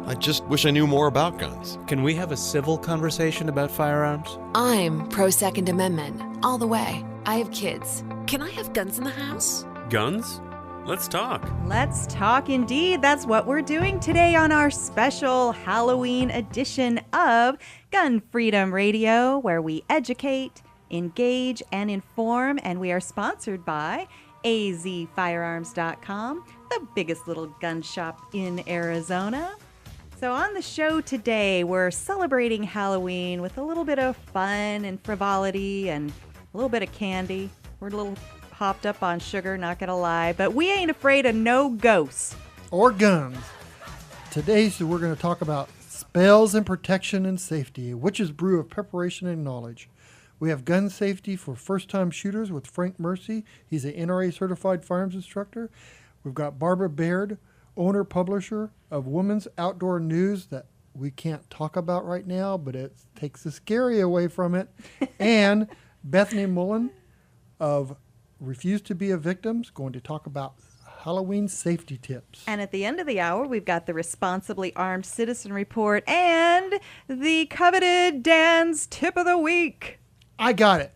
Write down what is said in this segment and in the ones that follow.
I just wish I knew more about guns. Can we have a civil conversation about firearms? I'm pro-Second Amendment, all the way. I have kids. Can I have guns in the house? Guns? Let's talk. Let's talk indeed. That's what we're doing today on our special Halloween edition of Gun Freedom Radio, where we educate, engage, and inform. And we are sponsored by azfirearms.com, the biggest little gun shop in Arizona. So on the show today, we're celebrating Halloween with a little bit of fun and frivolity and a little bit of candy. We're a little hopped up on sugar, not gonna lie, but we ain't afraid of no ghosts. Or guns. Today, so we're going to talk about spells and protection and safety, a witch's brew of preparation and knowledge. We have gun safety for first-time shooters with Frank Mercy. He's an NRA Certified Firearms Instructor. We've got Babara Baid, owner-publisher of Women's Outdoor News that we can't talk about right now, but it takes the scary away from it. And Bethany Mullen of Refuse to Be a Victim is going to talk about Halloween safety tips. And at the end of the hour, we've got the Responsibly Armed Citizen Report and the coveted Dan's Tip of the Week. I got it.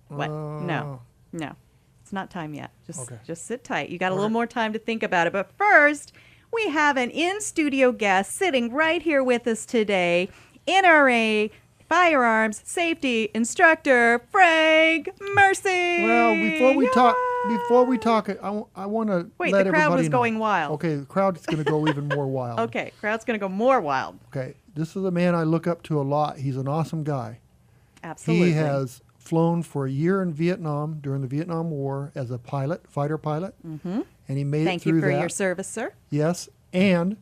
What? No. It's not time yet. Okay. Just sit tight. You got a little more time to think about it. But first, we have an in-studio guest sitting right here with us today, NRA Firearms Safety Instructor Frank Mercy. Well, before we talk, I want to Wait, let the crowd everybody was know. going wild. Okay, the crowd's going to go even more wild. Okay, crowd's going to go more wild. Okay, this is a man I look up to a lot. He's an awesome guy. Absolutely. He has flown for a year in Vietnam during the Vietnam War as a pilot, fighter pilot, and he made Thank it through you for that. your service, sir. Yes, and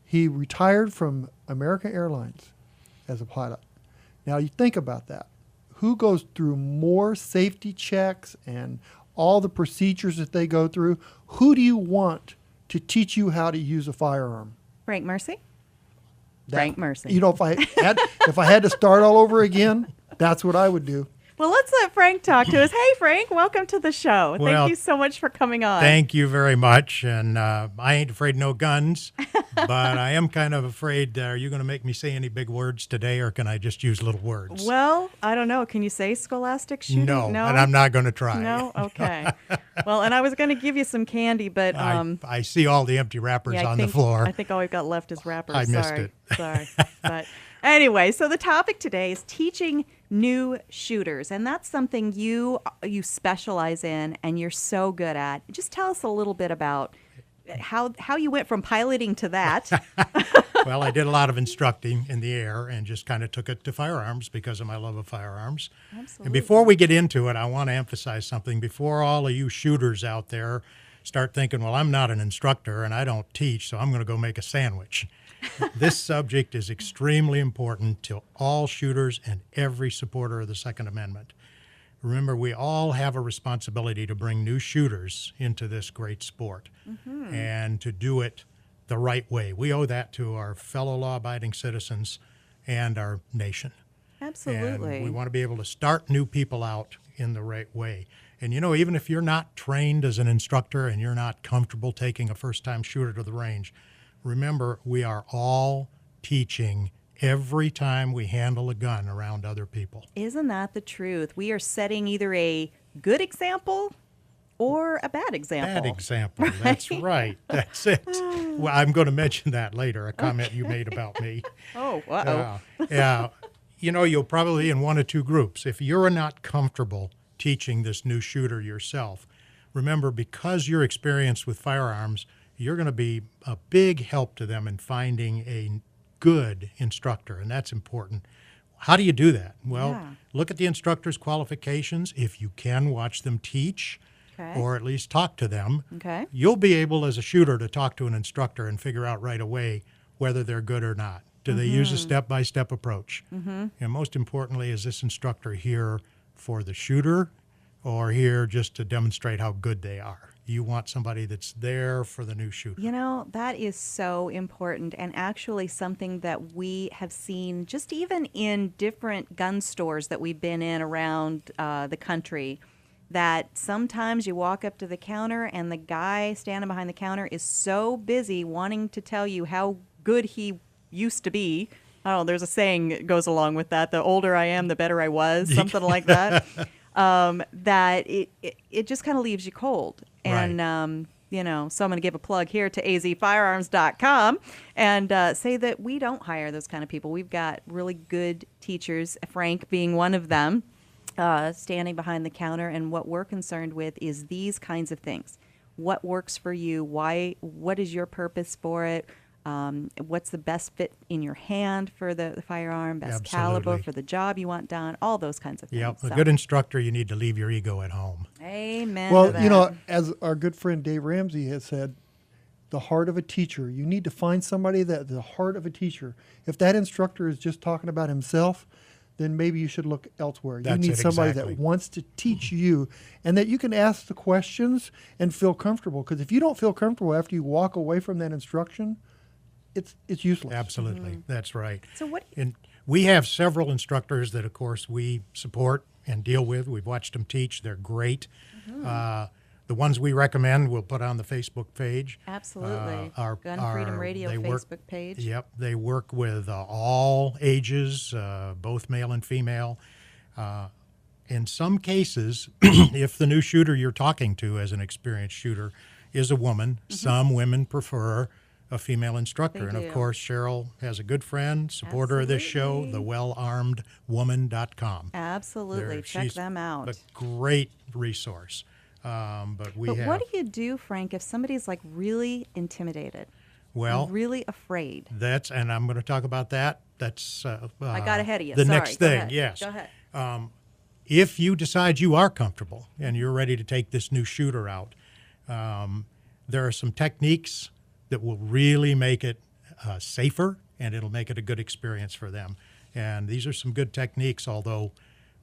he retired from American Airlines as a pilot. Now, you think about that. Who goes through more safety checks and all the procedures that they go through? Who do you want to teach you how to use a firearm? Frank Mercy? That- Frank Mercy. You know, if I had to start all over again, that's what I would do. Well, let's let Frank talk to us. Hey, Frank, welcome to the show. Well, Thank you so much for coming on. Thank you very much. And I ain't afraid of no guns, but I am kind of afraid, are you going to make me say any big words today, or can I just use little words? Well, I don't know. Can you say scholastic shooting? No, and I'm not going to try. No? Okay. Well, and I was going to give you some candy, but... I see all the empty wrappers yeah, on the floor. I think all we've got left is wrappers. I missed it. Sorry. But anyway, so the topic today is teaching new shooters, and that's something you specialize in and you're so good at. Just tell us a little bit about how you went from piloting to that. Well, I did a lot of instructing in the air and just kind of took it to firearms because of my love of firearms. Absolutely. And before we get into it, I want to emphasize something. Before all of you shooters out there start thinking, well, I'm not an instructor and I don't teach, so I'm going to go make a sandwich. This subject is extremely important to all shooters and every supporter of the Second Amendment. Remember, we all have a responsibility to bring new shooters into this great sport and to do it the right way. We owe that to our fellow law-abiding citizens and our nation. Absolutely. And we want to be able to start new people out in the right way. And, you know, even if you're not trained as an instructor and you're not comfortable taking a first-time shooter to the range, remember, we are all teaching every time we handle a gun around other people. Isn't that the truth? We are setting either a good example or a bad example. Bad example. Right? That's right. That's it. Well, I'm going to mention that later, a comment you made about me. Oh, uh-oh. Yeah. You know, you'll probably be in one of two groups. If you're not comfortable teaching this new shooter yourself, remember, because you're experienced with firearms, you're going to be a big help to them in finding a good instructor, and that's important. How do you do that? Well, look at the instructor's qualifications. If you can, watch them teach, or at least talk to them. Okay. You'll be able, as a shooter, to talk to an instructor and figure out right away whether they're good or not. Do they use a step-by-step approach? And most importantly, is this instructor here for the shooter or here just to demonstrate how good they are? You want somebody that's there for the new shooter. You know, that is so important, and actually something that we have seen just even in different gun stores that we've been in around the country, that sometimes you walk up to the counter and the guy standing behind the counter is so busy wanting to tell you how good he used to be. Oh, there's a saying that goes along with that. The older I am, the better I was, something like that. That it just kind of leaves you cold. And, so I'm going to give a plug here to azfirearms.com and say that we don't hire those kind of people. We've got really good teachers, Frank being one of them, standing behind the counter. And what we're concerned with is these kinds of things. What works for you? Why? What is your purpose for it? What's the best fit in your hand for the firearm, best caliber for the job you want done, all those kinds of things. Yep, a good instructor, you need to leave your ego at home. Amen. Well, to that. as our good friend Dave Ramsey has said, the heart of a teacher. You need to find somebody that the heart of a teacher. If that instructor is just talking about himself, then maybe you should look elsewhere. You need somebody exactly. that wants to teach you and that you can ask the questions and feel comfortable. Because if you don't feel comfortable after you walk away from that instruction, it's useless. Absolutely. That's right. So what? And we have several instructors that, of course, we support and deal with. We've watched them teach. They're great. The ones we recommend we'll put on the Facebook page. Absolutely. Gun Freedom Radio Facebook page. Yep. They work with all ages, both male and female. In some cases, if the new shooter you're talking to as an experienced shooter is a woman, some women prefer a female instructor. And, of course, Cheryl has a good friend, supporter of this show, thewellarmedwoman.com. Absolutely. Check them out. A great resource. But what do you do, Frank, if somebody's like really intimidated? Well, really afraid. And I'm going to talk about that. That's I got ahead of you. The Sorry. next thing, Go ahead. yes. Go ahead. If you decide you are comfortable and you're ready to take this new shooter out, there are some techniques that will really make it safer, and it'll make it a good experience for them. And these are some good techniques, although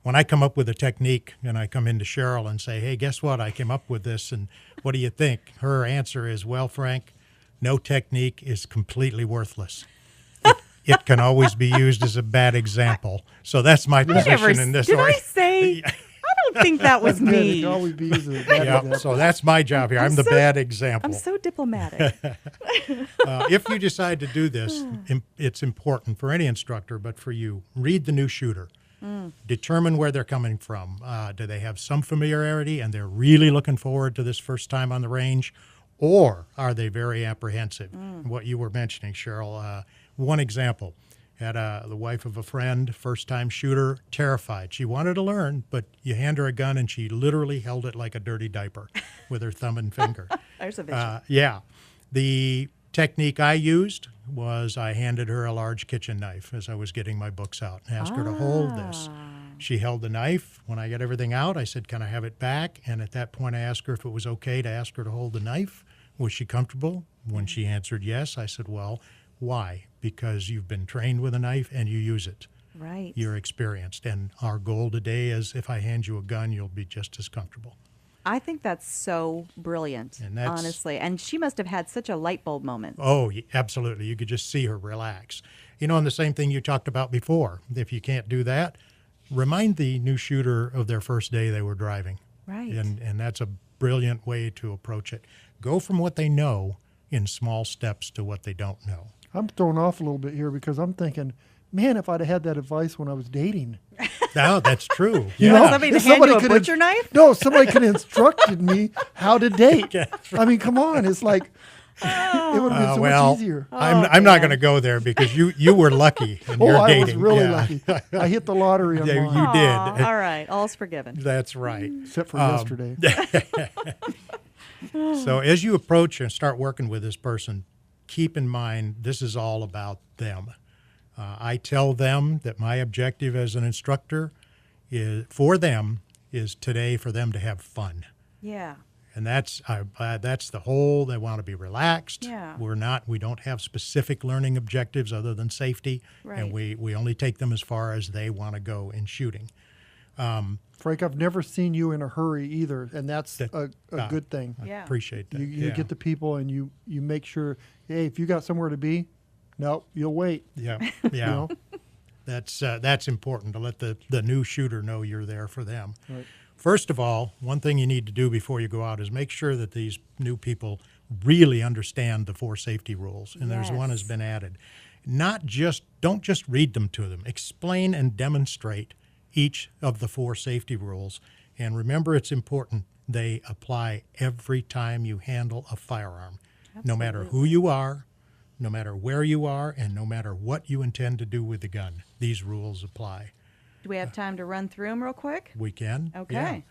when I come up with a technique and I come into Cheryl and say, hey, guess what? I came up with this, and what do you think? Her answer is, well, Frank, no technique is completely worthless. It can always be used as a bad example. So that's my position in this. Did I say? I don't think that was That's good. It me. can always be used as a bad example. So that's my job here. I'm the bad example. I'm so diplomatic. If you decide to do this, it's important for any instructor, but for you, read the new shooter. Determine where they're coming from. Do they have some familiarity and they're really looking forward to this first time on the range, or are they very apprehensive? What you were mentioning, Cheryl. One example, had the wife of a friend, first-time shooter, terrified. She wanted to learn, but you hand her a gun and she literally held it like a dirty diaper with her thumb and finger. There's a vision. Yeah. The technique I used was I handed her a large kitchen knife as I was getting my books out and asked her to hold this. She held the knife. When I got everything out, I said, can I have it back? And at that point, I asked her if it was okay to ask her to hold the knife. Was she comfortable? When she answered yes, I said, well, why? Because you've been trained with a knife and you use it. Right. You're experienced. And our goal today is if I hand you a gun, you'll be just as comfortable. I think that's so brilliant, honestly. And she must have had such a light bulb moment. Oh, absolutely. You could just see her relax. And the same thing you talked about before. If you can't do that, remind the new shooter of their first day they were driving. Right. And that's a brilliant way to approach it. Go from what they know in small steps to what they don't know. I'm thrown off a little bit here because I'm thinking, man, if I'd have had that advice when I was dating. No, that's true. You know, somebody to if hand you a could butcher knife? No, somebody could have instructed me how to date. I mean, come on. It's like, it would have been so much easier. I'm not going to go there because you were lucky in your dating. I was really lucky. I hit the lottery on mine. You did. All right. All's forgiven. That's right. Except for yesterday. So as you approach and start working with this person, keep in mind this is all about them. I tell them that my objective as an instructor is today for them to have fun. Yeah. And that's the whole. They want to be relaxed. Yeah. We don't have specific learning objectives other than safety, right. And we only take them as far as they want to go in shooting. Frank, I've never seen you in a hurry either, and that's a good thing. Yeah. I appreciate that. You get the people and you make sure, hey, if you got somewhere to be, no, you'll wait. Yeah, yeah. You know? That's important to let the new shooter know you're there for them. Right. First of all, one thing you need to do before you go out is make sure that these new people really understand the 4 safety rules, and there's one has been added. Don't just read them to them. Explain and demonstrate each of the 4 safety rules, and remember, it's important they apply every time you handle a firearm. Absolutely. No matter who you are, no matter where you are, and no matter what you intend to do with the gun. These rules apply. Do we have time to run through them real quick? We can. Okay.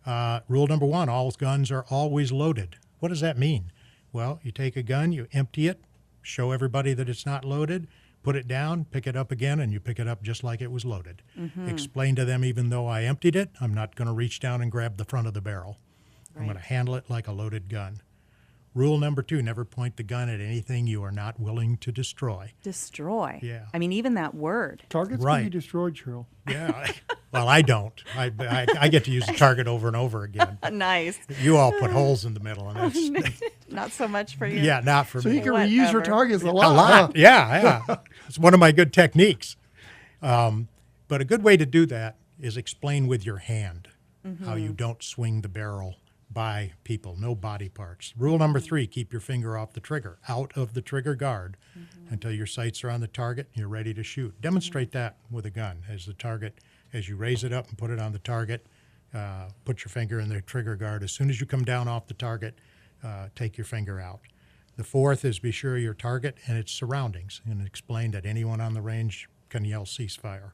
Yeah. Rule number 1, all guns are always loaded. What does that mean? Well, you take a gun, you empty it, show everybody that it's not loaded, put it down, pick it up again, and you pick it up just like it was loaded. Mm-hmm. Explain to them, even though I emptied it, I'm not going to reach down and grab the front of the barrel. Right. I'm going to handle it like a loaded gun. Rule number 2, never point the gun at anything you are not willing to destroy. Destroy? Yeah. I mean, even that word. Targets can be destroyed, Cheryl. Yeah. Well, I don't. I get to use the target over and over again. Nice. You all put holes in the middle, and that's not so much for you. Yeah, not for me. So you can reuse your targets a lot. A lot. Yeah. It's one of my good techniques. But a good way to do that is explain with your hand how you don't swing the barrel by people, no body parts. Rule number 3, keep your finger off the trigger, out of the trigger guard until your sights are on the target and you're ready to shoot. Demonstrate that with a gun as you raise it up and put it on the target, put your finger in the trigger guard. As soon as you come down off the target, take your finger out. The 4th is be sure your target and its surroundings, and explain that anyone on the range can yell ceasefire.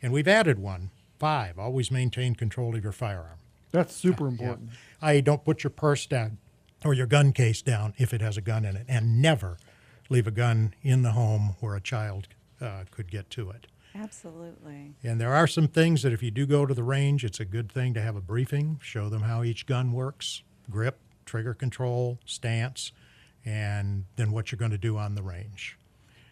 And we've added one, 5, always maintain control of your firearm. That's super important. Yeah. Don't put your purse down or your gun case down if it has a gun in it, and never leave a gun in the home where a child could get to it. Absolutely. And there are some things that if you do go to the range, it's a good thing to have a briefing, show them how each gun works, grip, trigger control, stance, and then what you're going to do on the range.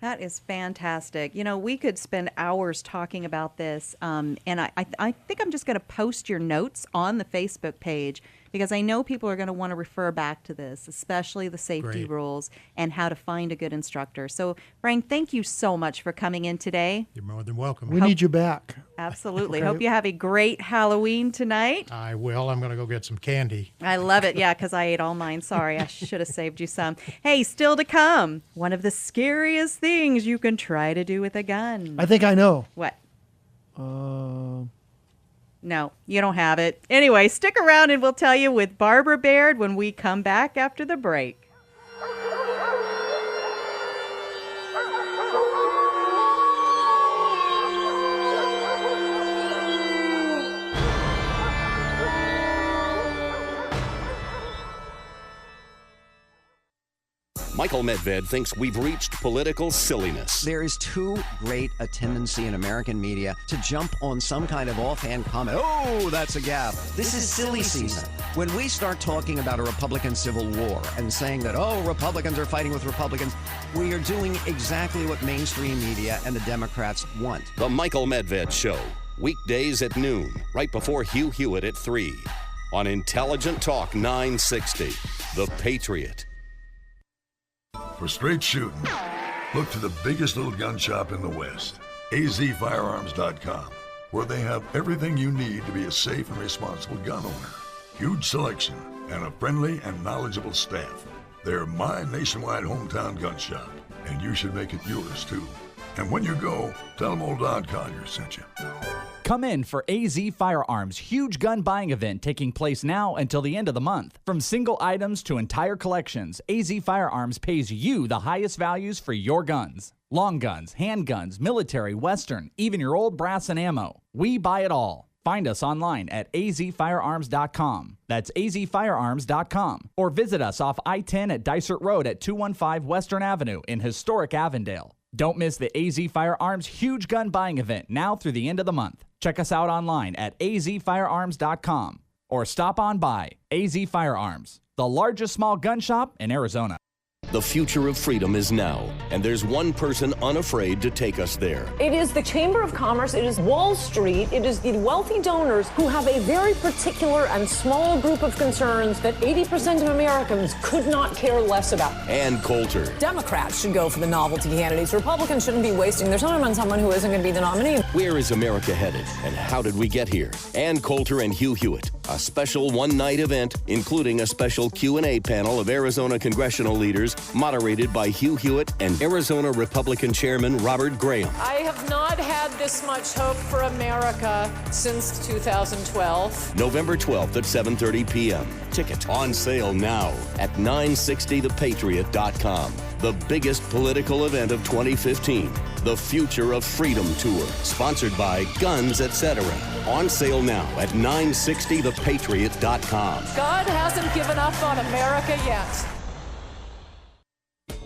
That is fantastic. You know, we could spend hours talking about this, and I think I'm just going to post your notes on the Facebook page, because I know people are going to want to refer back to this, especially the safety rules and how to find a good instructor. So, Frank, thank you so much for coming in today. You're more than welcome. We need you back. Absolutely. Okay. Hope you have a great Halloween tonight. I will. I'm going to go get some candy. I love it. Yeah, because I ate all mine. Sorry, I should have saved you some. Hey, still to come, one of the scariest things you can try to do with a gun. I think I know. What? No, you don't have it. Anyway, stick around and we'll tell you with Babara Baid when we come back after the break. Michael Medved thinks we've reached political silliness. There is too great a tendency in American media to jump on some kind of offhand comment. Oh, that's a gaffe. This is silly season. When we start talking about a Republican civil war and saying that, oh, Republicans are fighting with Republicans, we are doing exactly what mainstream media and the Democrats want. The Michael Medved Show, weekdays at noon, right before Hugh Hewitt at 3, on Intelligent Talk 960, The Patriot. For straight shooting, look to the biggest little gun shop in the West, azfirearms.com, where they have everything you need to be a safe and responsible gun owner. Huge selection and a friendly and knowledgeable staff. They're my nationwide hometown gun shop, and you should make it yours too. And when you go, tell them old Don Collier sent you. Come in for AZ Firearms' huge gun buying event taking place now until the end of the month. From single items to entire collections, AZ Firearms pays you the highest values for your guns. Long guns, handguns, military, western, even your old brass and ammo. We buy it all. Find us online at azfirearms.com. That's azfirearms.com. Or visit us off I-10 at Dysart Road at 215 Western Avenue in historic Avondale. Don't miss the AZ Firearms huge gun buying event now through the end of the month. Check us out online at azfirearms.com or stop on by. AZ Firearms, the largest small gun shop in Arizona. The future of freedom is now, and there's one person unafraid to take us there. It is the Chamber of Commerce, it is Wall Street, it is the wealthy donors who have a very particular and small group of concerns that 80% of Americans could not care less about. Ann Coulter. Democrats should go for the novelty candidates. Republicans shouldn't be wasting their time on someone who isn't going to be the nominee. Where is America headed, and how did we get here? Ann Coulter and Hugh Hewitt, a special one-night event, including a special Q&A panel of Arizona congressional leaders, moderated by Hugh Hewitt and Arizona Republican Chairman Robert Graham. I have not had this much hope for America since 2012. November 12th at 7:30 p.m. Ticket on sale now at 960thepatriot.com. The biggest political event of 2015, the Future of Freedom Tour, sponsored by Guns Etc. On sale now at 960thepatriot.com. God hasn't given up on America yet.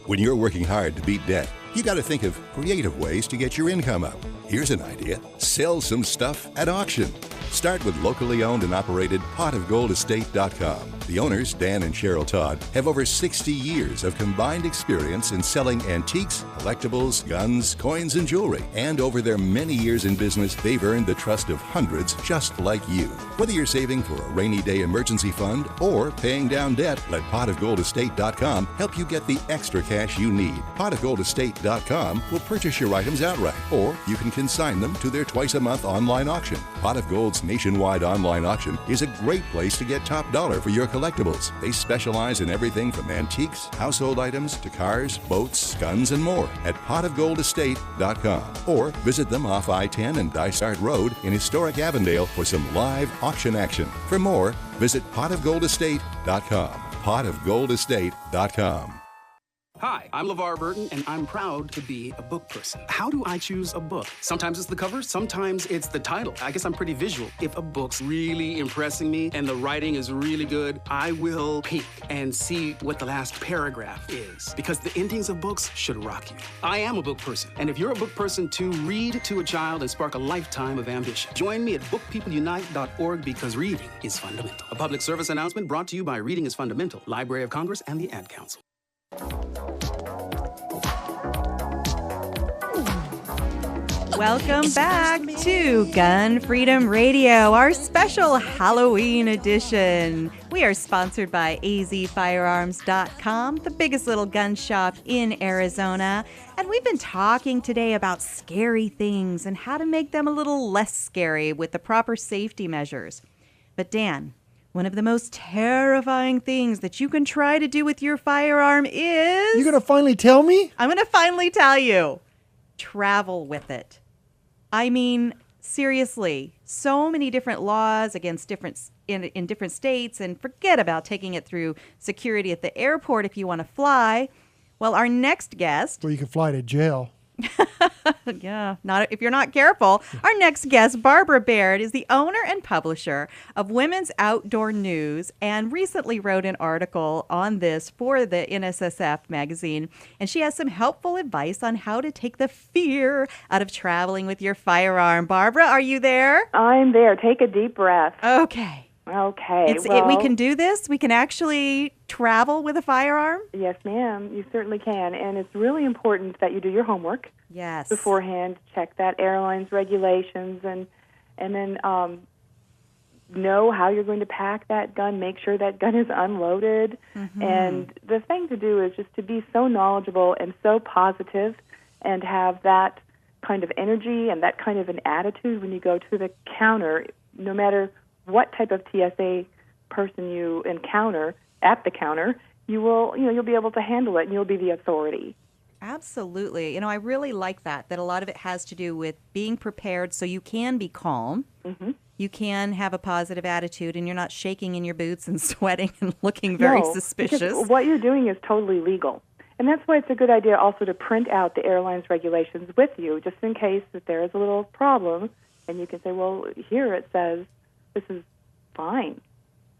When you're working hard to beat debt, you got to think of creative ways to get your income up. Here's an idea. Sell some stuff at auction. Start with locally owned and operated potofgoldestate.com. The owners, Dan and Cheryl Todd, have over 60 years of combined experience in selling antiques, collectibles, guns, coins, and jewelry. And over their many years in business, they've earned the trust of hundreds just like you. Whether you're saving for a rainy day emergency fund or paying down debt, let potofgoldestate.com help you get the extra cash you need. Potofgoldestate.com will purchase your items outright, or you can consign them to their twice-a-month online auction. Pot of Gold's nationwide online auction is a great place to get top dollar for your collectibles. They specialize in everything from antiques, household items, to cars, boats, guns, and more at potofgoldestate.com. Or visit them off I-10 and Dysart Road in historic Avondale for some live auction action. For more, visit potofgoldestate.com. potofgoldestate.com. Hi, I'm LeVar Burton, and I'm proud to be a book person. How do I choose a book? Sometimes it's the cover, sometimes it's the title. I guess I'm pretty visual. If a book's really impressing me and the writing is really good, I will peek and see what the last paragraph is, because the endings of books should rock you. I am a book person, and if you're a book person too, read to a child and spark a lifetime of ambition. Join me at bookpeopleunite.org, because reading is fundamental. A public service announcement brought to you by Reading is Fundamental, Library of Congress, and the Ad Council. Welcome back to Gun Freedom Radio, our special Halloween edition. We are sponsored by azfirearms.com, the biggest little gun shop in Arizona. And we've been talking today about scary things and how to make them a little less scary with the proper safety measures. But Dan, one of the most terrifying things that you can try to do with your firearm is... You're going to finally tell me? I'm going to finally tell you. Travel with it. I mean, seriously, so many different laws against in different states, and forget about taking it through security at the airport if you want to fly. Well, our next guest... Well, you can fly to jail. Yeah, not if you're not careful. Our next guest, Babara Baid, is the owner and publisher of Women's Outdoor News and recently wrote an article on this for the NSSF magazine. And she has some helpful advice on how to take the fear out of traveling with your firearm. Babara, are you there? I'm there. Take a deep breath. Okay. Okay. We can do this? We can actually travel with a firearm? Yes, ma'am. You certainly can. And it's really important that you do your homework. Yes. Beforehand. Check that airline's regulations and then know how you're going to pack that gun. Make sure that gun is unloaded. Mm-hmm. And the thing to do is just to be so knowledgeable and so positive and have that kind of energy and that kind of an attitude when you go to the counter, no matter what type of TSA person you encounter at the counter, you'll be able to handle it and you'll be the authority. Absolutely. I really like that a lot of it has to do with being prepared so you can be calm. Mm-hmm. You can have a positive attitude and you're not shaking in your boots and sweating and looking very suspicious. Because what you're doing is totally legal. And that's why it's a good idea also to print out the airline's regulations with you, just in case that there is a little problem. And you can say, well, here it says, this is fine,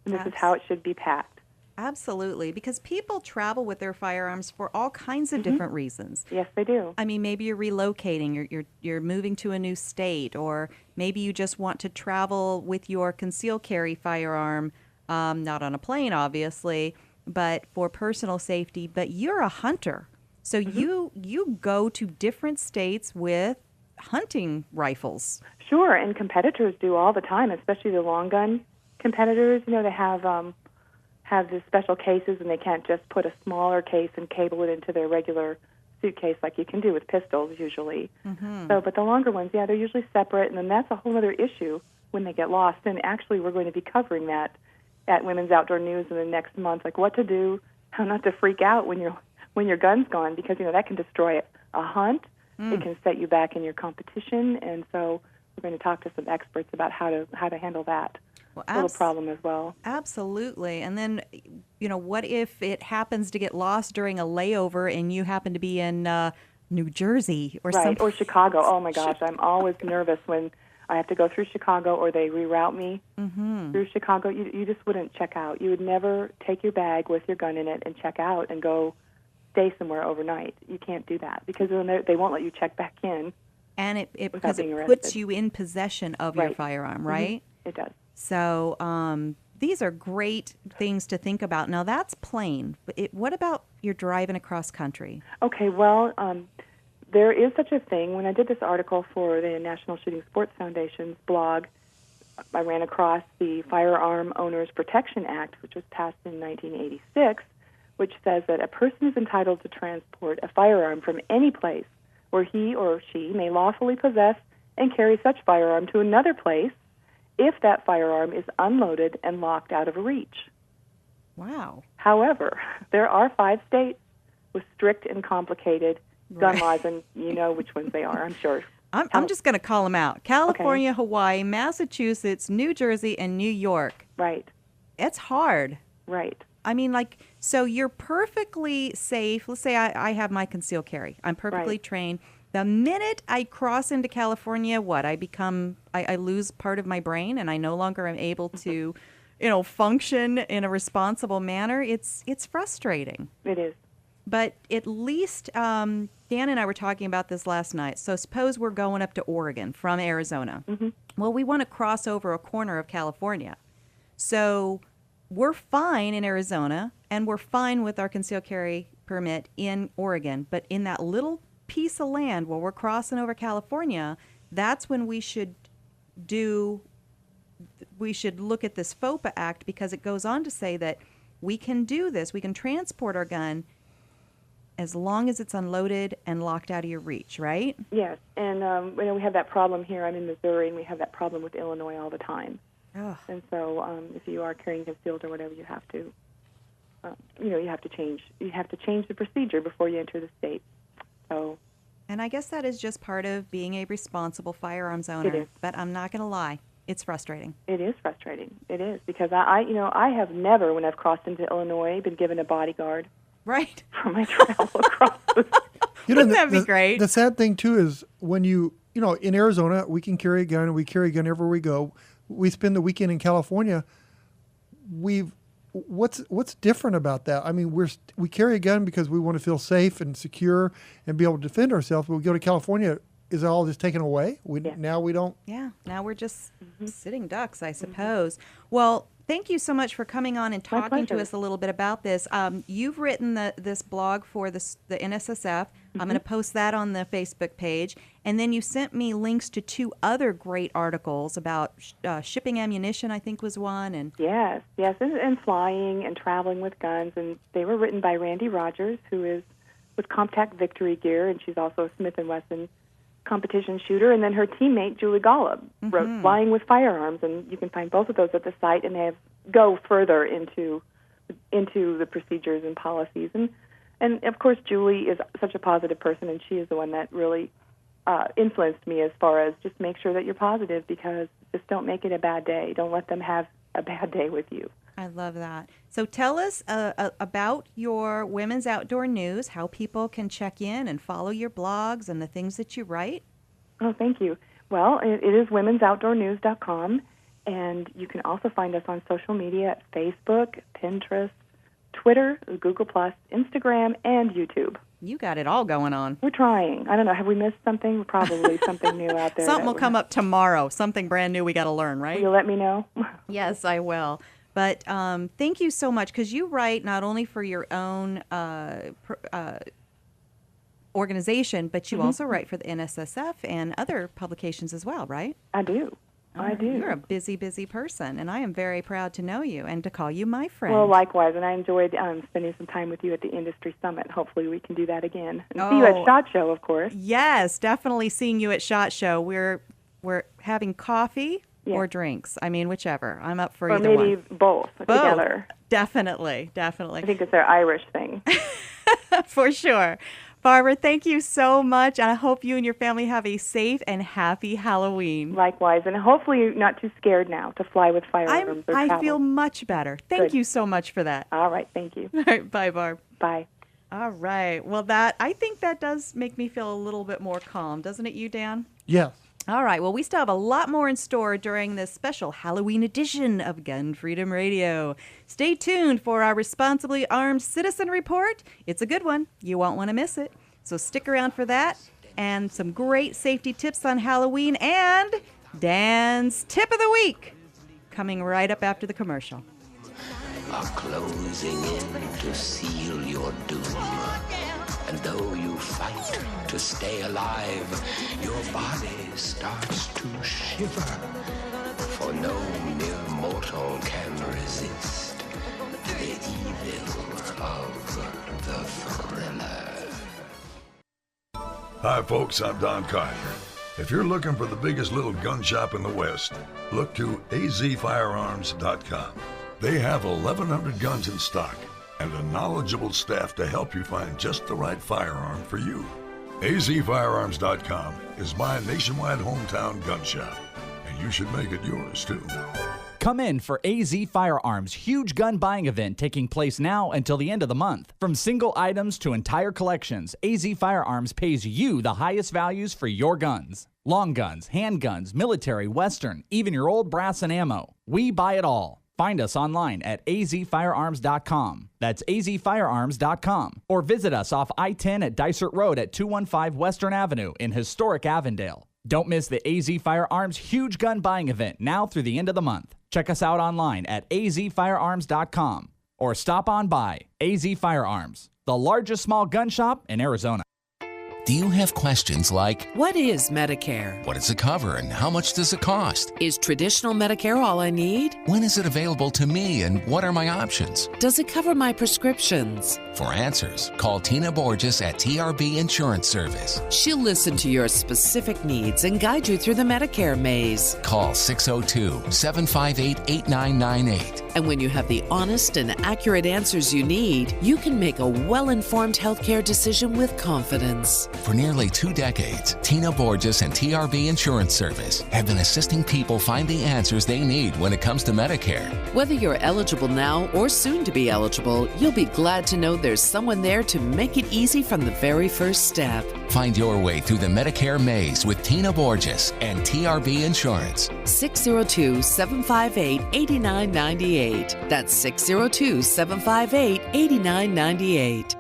and this is how it should be packed. Absolutely, because people travel with their firearms for all kinds of different reasons. Yes, they do. I mean, maybe you're relocating, you're moving to a new state, or maybe you just want to travel with your concealed carry firearm, not on a plane, obviously, but for personal safety. But you're a hunter, so you go to different states with hunting rifles. Sure, and competitors do all the time, especially the long gun competitors. You know, they have these special cases, and they can't just put a smaller case and cable it into their regular suitcase like you can do with pistols usually. So, but the longer ones, they're usually separate, and then that's a whole other issue when they get lost. And actually, we're going to be covering that at Women's Outdoor News in the next month, like what to do, how not to freak out when your gun's gone, because that can destroy a hunt. It can set you back in your competition, and so we're going to talk to some experts about how to handle that little problem as well. Absolutely. And then, what if it happens to get lost during a layover and you happen to be in New Jersey or something? Or Chicago. Oh my gosh, I'm always nervous when I have to go through Chicago or they reroute me through Chicago. You just wouldn't check out. You would never take your bag with your gun in it and check out and go stay somewhere overnight. You can't do that because they won't let you check back in. And it puts you in possession of your firearm, right? It does. So these are great things to think about. Now, that's plain. What about you're driving across country? Okay, well, there is such a thing. When I did this article for the National Shooting Sports Foundation's blog, I ran across the Firearm Owners Protection Act, which was passed in 1986, which says that a person is entitled to transport a firearm from any place where he or she may lawfully possess and carry such firearm to another place if that firearm is unloaded and locked out of reach. Wow. However, there are 5 states with strict and complicated gun laws, and you know which ones they are, I'm sure. I'm just going to call them out. California, Hawaii, Massachusetts, New Jersey, and New York. Right. It's hard. Right. I mean, so you're perfectly safe. Let's say I have my concealed carry. I'm perfectly trained. The minute I cross into California, I lose part of my brain, and I no longer am able to, function in a responsible manner. It's frustrating. It is. But at least, Dan and I were talking about this last night. So suppose we're going up to Oregon from Arizona. Well, we want to cross over a corner of California. So we're fine in Arizona, and we're fine with our concealed carry permit in Oregon. But in that little piece of land where we're crossing over California, that's when we should look at this FOPA Act, because it goes on to say that we can do this. We can transport our gun as long as it's unloaded and locked out of your reach, right? Yes, and we have that problem here. I'm in Missouri, and we have that problem with Illinois all the time. Oh. And so, if you are carrying concealed or whatever, you have to, you have to change the procedure before you enter the state. So. And I guess that is just part of being a responsible firearms owner. It is. But I'm not going to lie, it's frustrating. It is frustrating. It is, because I have never, when I've crossed into Illinois, been given a bodyguard. Right. For my travel across. Wouldn't that be great? The sad thing too is when in Arizona we can carry a gun, and we carry a gun everywhere we go. We spend the weekend in California. What's different about that? I mean, we carry a gun because we want to feel safe and secure and be able to defend ourselves. But we go to California, is it all just taken away? Now we don't. Yeah, now we're just sitting ducks, I suppose. Well, thank you so much for coming on and talking to us a little bit about this. You've written this blog for the NSSF. I'm going to post that on the Facebook page. And then you sent me links to 2 other great articles about shipping ammunition, I think was one. And Yes, and flying and traveling with guns. And they were written by Randy Rogers, who is with Compact Victory Gear, and she's also a Smith & Wesson competition shooter, and then her teammate Julie Golub wrote Flying with Firearms, and you can find both of those at the site, and they go further into the procedures and policies, and of course Julie is such a positive person, and she is the one that really influenced me as far as just make sure that you're positive, because just don't make it a bad day. Don't let them have a bad day with you. I love that. So tell us about your Women's Outdoor News, how people can check in and follow your blogs and the things that you write. Oh, thank you. Well, it is women'soutdoornews.com, and you can also find us on social media at Facebook, Pinterest, Twitter, Google+, Instagram, and YouTube. You got it all going on. We're trying. I don't know. Have we missed something? Probably something new out there. Something will come up tomorrow. Something brand new we got to learn, right? Will you let me know? Yes, I will. But thank you so much, because you write not only for your own organization, but you also write for the NSSF and other publications as well, right? I do. I do. You're a busy, busy person, and I am very proud to know you and to call you my friend. Well, likewise, and I enjoyed spending some time with you at the Industry Summit. Hopefully we can do that again. And see you at SHOT Show, of course. Yes, definitely seeing you at SHOT Show. We're having coffee or drinks. I mean, whichever. I'm up for either one. Or maybe both together. Definitely. I think it's their Irish thing. For sure. Barbara, thank you so much. I hope you and your family have a safe and happy Halloween. Likewise, and hopefully you're not too scared now to fly with firearms or travel. I feel much better. Thank you so much for that. All right, thank you. All right, bye, Barb. Bye. All right. Well, I think that does make me feel a little bit more calm, doesn't it, you, Dan? Yes. All right. Well, we still have a lot more in store during this special Halloween edition of Gun Freedom Radio. Stay tuned for our Responsibly Armed Citizen Report. It's a good one. You won't want to miss it. So stick around for that and some great safety tips on Halloween and Dan's Tip of the Week coming right up after the commercial. Are closing in to seal your doom. And though you fight to stay alive, your body starts to shiver. For no mere mortal can resist the evil of the thriller. Hi, folks. I'm Don Carter. If you're looking for the biggest little gun shop in the West, look to azfirearms.com. They have 1,100 guns in stock and a knowledgeable staff to help you find just the right firearm for you. azfirearms.com is my nationwide hometown gun shop, and you should make it yours, too. Come in for AZ Firearms' huge gun buying event taking place now until the end of the month. From single items to entire collections, AZ Firearms pays you the highest values for your guns. Long guns, handguns, military, western, even your old brass and ammo. We buy it all. Find us online at azfirearms.com. That's azfirearms.com. Or visit us off I-10 at Dysart Road at 215 Western Avenue in historic Avondale. Don't miss the AZ Firearms huge gun buying event now through the end of the month. Check us out online at azfirearms.com or stop on by. AZ Firearms, the largest small gun shop in Arizona. Do you have questions like, what is Medicare? what does it cover and how much does it cost? Is traditional Medicare all I need? When is it available to me and what are my options? Does it cover my prescriptions? For answers, call Tina Borges at TRB Insurance Service. She'll listen to your specific needs and guide you through the Medicare maze. Call 602-758-8998. And when you have the honest and accurate answers you need, you can make a well-informed healthcare decision with confidence. For nearly 2 decades, Tina Borges and TRB Insurance Service have been assisting people find the answers they need when it comes to Medicare. Whether you're eligible now or soon to be eligible, you'll be glad to know there's someone there to make it easy from the very first step. Find your way through the Medicare maze with Tina Borges and TRB Insurance. 602-758-8998. That's 602-758-8998.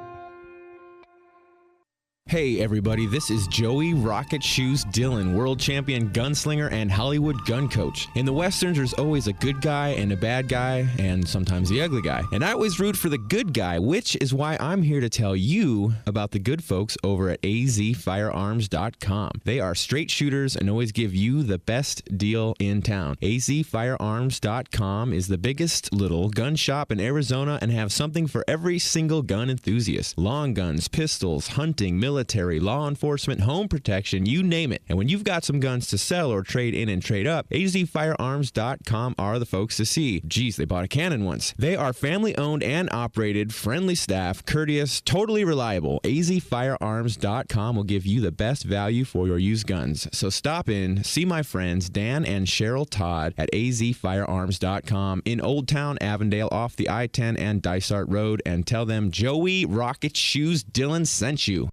Hey everybody, this is Joey Rocket Shoes Dillon, world champion gunslinger and Hollywood gun coach. In the Westerns, there's always a good guy and a bad guy, and sometimes the ugly guy. And I always root for the good guy, which is why I'm here to tell you about the good folks over at azfirearms.com. They are straight shooters and always give you the best deal in town. azfirearms.com is the biggest little gun shop in Arizona and have something for every single gun enthusiast. Long guns, pistols, hunting, military, law enforcement, home protection, you name it. And when you've got some guns to sell or trade in and trade up, azfirearms.com are the folks to see. Geez, they bought a cannon once. They are family-owned and operated, friendly staff, courteous, totally reliable. azfirearms.com will give you the best value for your used guns. So stop in, see my friends Dan and Cheryl Todd at azfirearms.com in Old Town Avondale off the I-10 and Dysart Road and tell them Joey Rocket Shoes Dillon sent you.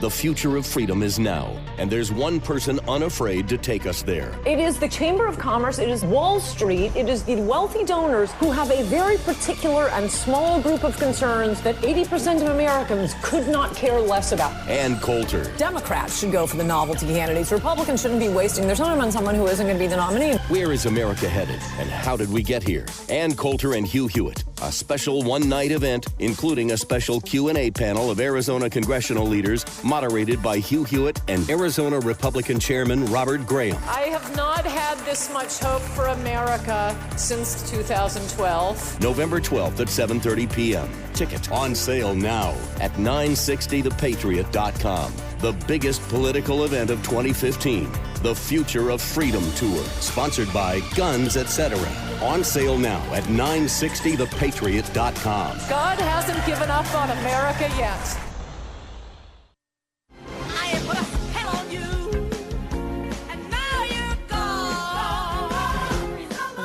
The future of freedom is now, and there's one person unafraid to take us there. It is the Chamber of Commerce, it is Wall Street, it is the wealthy donors who have a very particular and small group of concerns that 80% of Americans could not care less about. Ann Coulter. Democrats should go for the novelty candidates. Republicans shouldn't be wasting their time on someone who isn't going to be the nominee. Where is America headed, and how did we get here? Ann Coulter and Hugh Hewitt, a special one-night event, including a special Q&A panel of Arizona congressional leaders, moderated by Hugh Hewitt and Arizona Republican Chairman Robert Graham. I have not had this much hope for America since 2012. November 12th at 7:30 p.m. Ticket on sale now at 960thepatriot.com. The biggest political event of 2015, the Future of Freedom Tour, sponsored by Guns Etc. On sale now at 960thepatriot.com. God hasn't given up on America yet.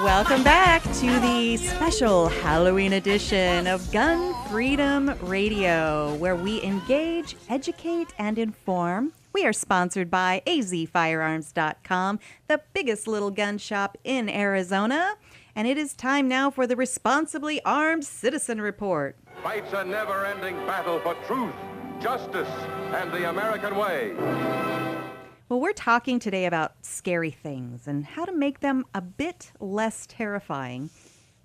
Welcome back to the special Halloween edition of Gun Freedom Radio, where we engage, educate, and inform. We are sponsored by azfirearms.com, the biggest little gun shop in Arizona. And it is time now for the Responsibly Armed Citizen Report. Fights a never-ending battle for truth, justice, and the American way. Well, we're talking today about scary things and how to make them a bit less terrifying.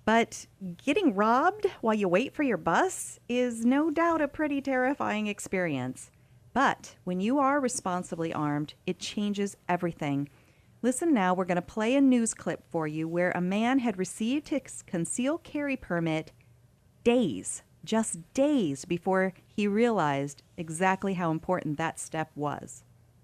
But getting robbed while you wait for your bus is no doubt a pretty terrifying experience. But when you are responsibly armed, it changes everything. Listen now, we're going to play a news clip for you where a man had received his concealed carry permit just days before he realized exactly how important that step was.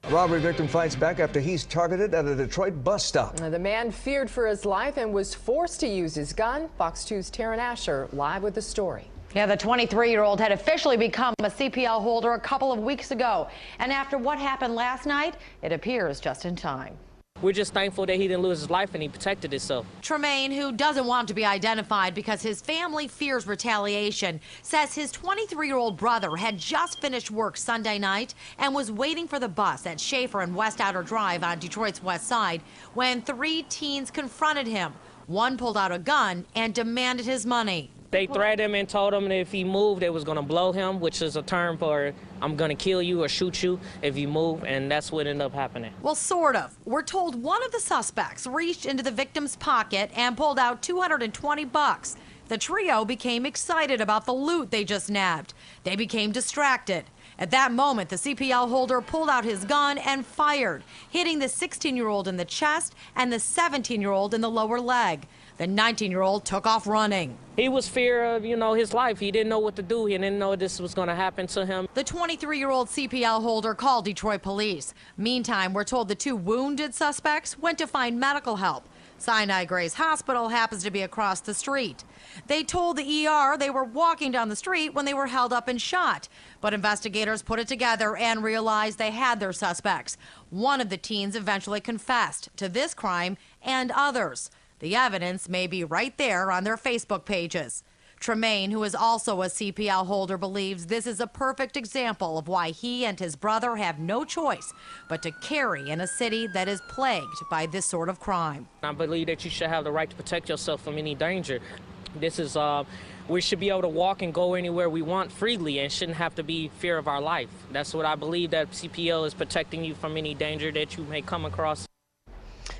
Robbery victim fights back after he's targeted at a Detroit bus stop. The man feared for his life and was forced to use his gun. Fox 2's Taryn Asher live with the story. Yeah, the 23-year-old had officially become a CPL holder a couple of weeks ago. And after what happened last night, it appears just in time. We're just thankful that he didn't lose his life and he protected himself. Tremaine, who doesn't want to be identified because his family fears retaliation, says his 23-year-old brother had just finished work Sunday night and was waiting for the bus at Schaefer and West Outer Drive on Detroit's west side when 3 teens confronted him. One pulled out a gun and demanded his money. They threatened him and told him that if he moved, they was going to blow him, which is a term for I'm going to kill you or shoot you if you move, and that's what ended up happening. Well, sort of. We're told one of the suspects reached into the victim's pocket and pulled out $220. The trio became excited about the loot they just nabbed. They became distracted. At that moment, the CPL holder pulled out his gun and fired, hitting the 16-year-old in the chest and the 17-year-old in the lower leg. The 19-year-old took off running. He was fear of, his life. He didn't know what to do. He didn't know this was going to happen to him. The 23-year-old CPL holder called Detroit police. Meantime, we're told the 2 wounded suspects went to find medical help. Sinai Grace Hospital happens to be across the street. They told the ER they were walking down the street when they were held up and shot. But investigators put it together and realized they had their suspects. One of the teens eventually confessed to this crime and others. The evidence may be right there on their Facebook pages. Tremaine, who is also a CPL holder, believes this is a perfect example of why he and his brother have no choice but to carry in a city that is plagued by this sort of crime. I believe that you should have the right to protect yourself from any danger. This is, we should be able to walk and go anywhere we want freely and shouldn't have to be fear of our life. That's what I believe, that CPL is protecting you from any danger that you may come across.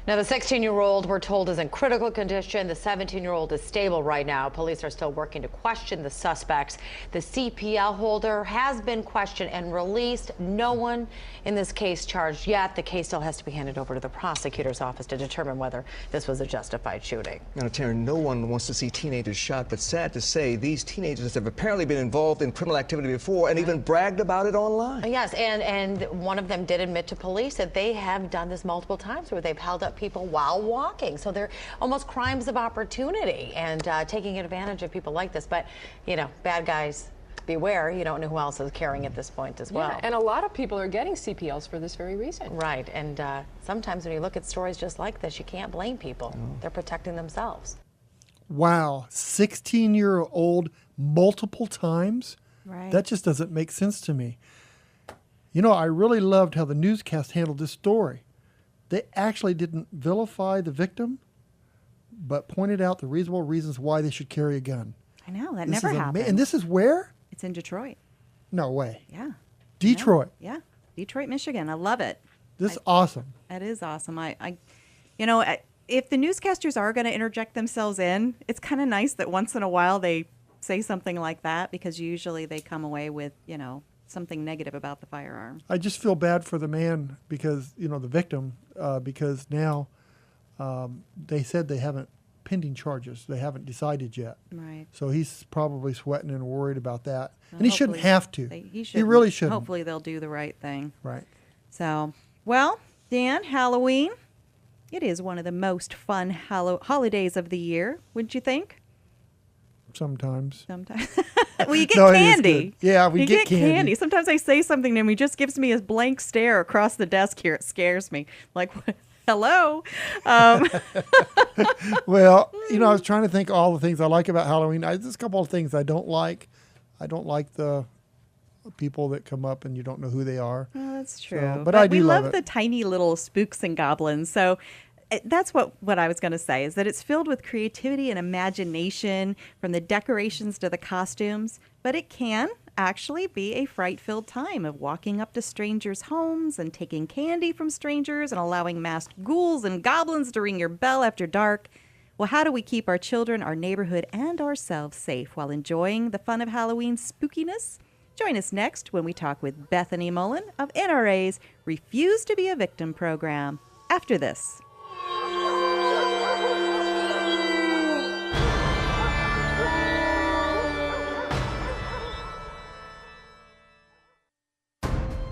Now, the 16-year-old, we're told, is in critical condition. The 17-year-old is stable right now. Police are still working to question the suspects. The CPL holder has been questioned and released. No one in this case charged yet. The case still has to be handed over to the prosecutor's office to determine whether this was a justified shooting. Now, Taryn, no one wants to see teenagers shot, but sad to say, these teenagers have apparently been involved in criminal activity before and even bragged about it online. Yes, and one of them did admit to police that they have done this multiple times where they've held up people while walking. So they're almost crimes of opportunity and taking advantage of people like this. But, bad guys beware. You don't know who else is carrying at this point as well. Yeah, and a lot of people are getting CPLs for this very reason. Right, and sometimes when you look at stories just like this, you can't blame people. They're protecting themselves. Wow, 16-year-old multiple times? Right. That just doesn't make sense to me. You know, I really loved how the newscast handled this story. They actually didn't vilify the victim, but pointed out the reasonable reasons why they should carry a gun. I know, that never happened. And this is where? It's in Detroit. No way. Yeah. Detroit. Yeah. Detroit, Michigan. I love it. This is awesome. That is awesome. If the newscasters are going to interject themselves in, it's kind of nice that once in a while they say something like that, because usually they come away with, something negative about the firearm. I just feel bad for the man because, the victim, because now they said they haven't pending charges. They haven't decided yet. Right. So he's probably sweating and worried about that. Well, and he shouldn't have to. He really shouldn't. Hopefully they'll do the right thing. Right. So, well, Dan, Halloween, it is one of the most fun holidays of the year, wouldn't you think? Sometimes. Well, you get candy. Yeah, we get candy. Sometimes I say something to him, he just gives me a blank stare across the desk here. It scares me. Like, hello. Well, I was trying to think of all the things I like about Halloween. There's a couple of things I don't like. I don't like the people that come up and you don't know who they are. Oh, that's true. So, but I do love it. The tiny little spooks and goblins. So that's what I was going to say, is that it's filled with creativity and imagination, from the decorations to the costumes. But it can actually be a fright-filled time of walking up to strangers' homes and taking candy from strangers and allowing masked ghouls and goblins to ring your bell after dark. Well, how do we keep our children, our neighborhood, and ourselves safe while enjoying the fun of Halloween spookiness? Join us next when we talk with Bethany Mullen of NRA's Refuse to be a Victim program. After this.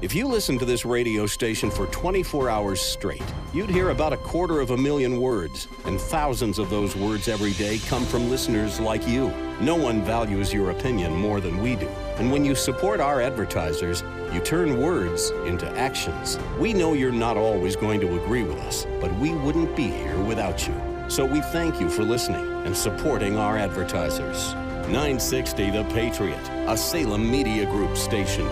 If you listen to this radio station for 24 hours straight, you'd hear about 250,000 words, and thousands of those words every day come from listeners like you. No one values your opinion more than we do. And when you support our advertisers, you turn words into actions. We know you're not always going to agree with us, but we wouldn't be here without you. So we thank you for listening and supporting our advertisers. 960 The Patriot, a Salem Media Group station.